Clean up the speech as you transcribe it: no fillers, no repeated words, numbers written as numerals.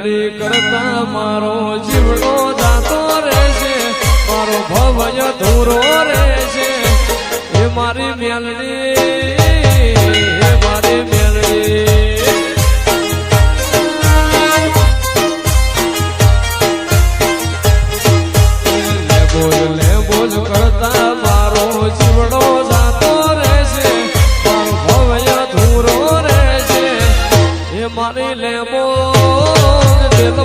મેલડી કરતા મારો જીવડો જાતો રહેશે, મારો ભવય ધૂરો રહેશે. એ મારી મેલડી, એ મારી મેલડી. બોલ કરતા મારો જીવડો જાતો રહેશે, મારો ભવય ધૂરો રહેશે. એ મારી લેબો દિલ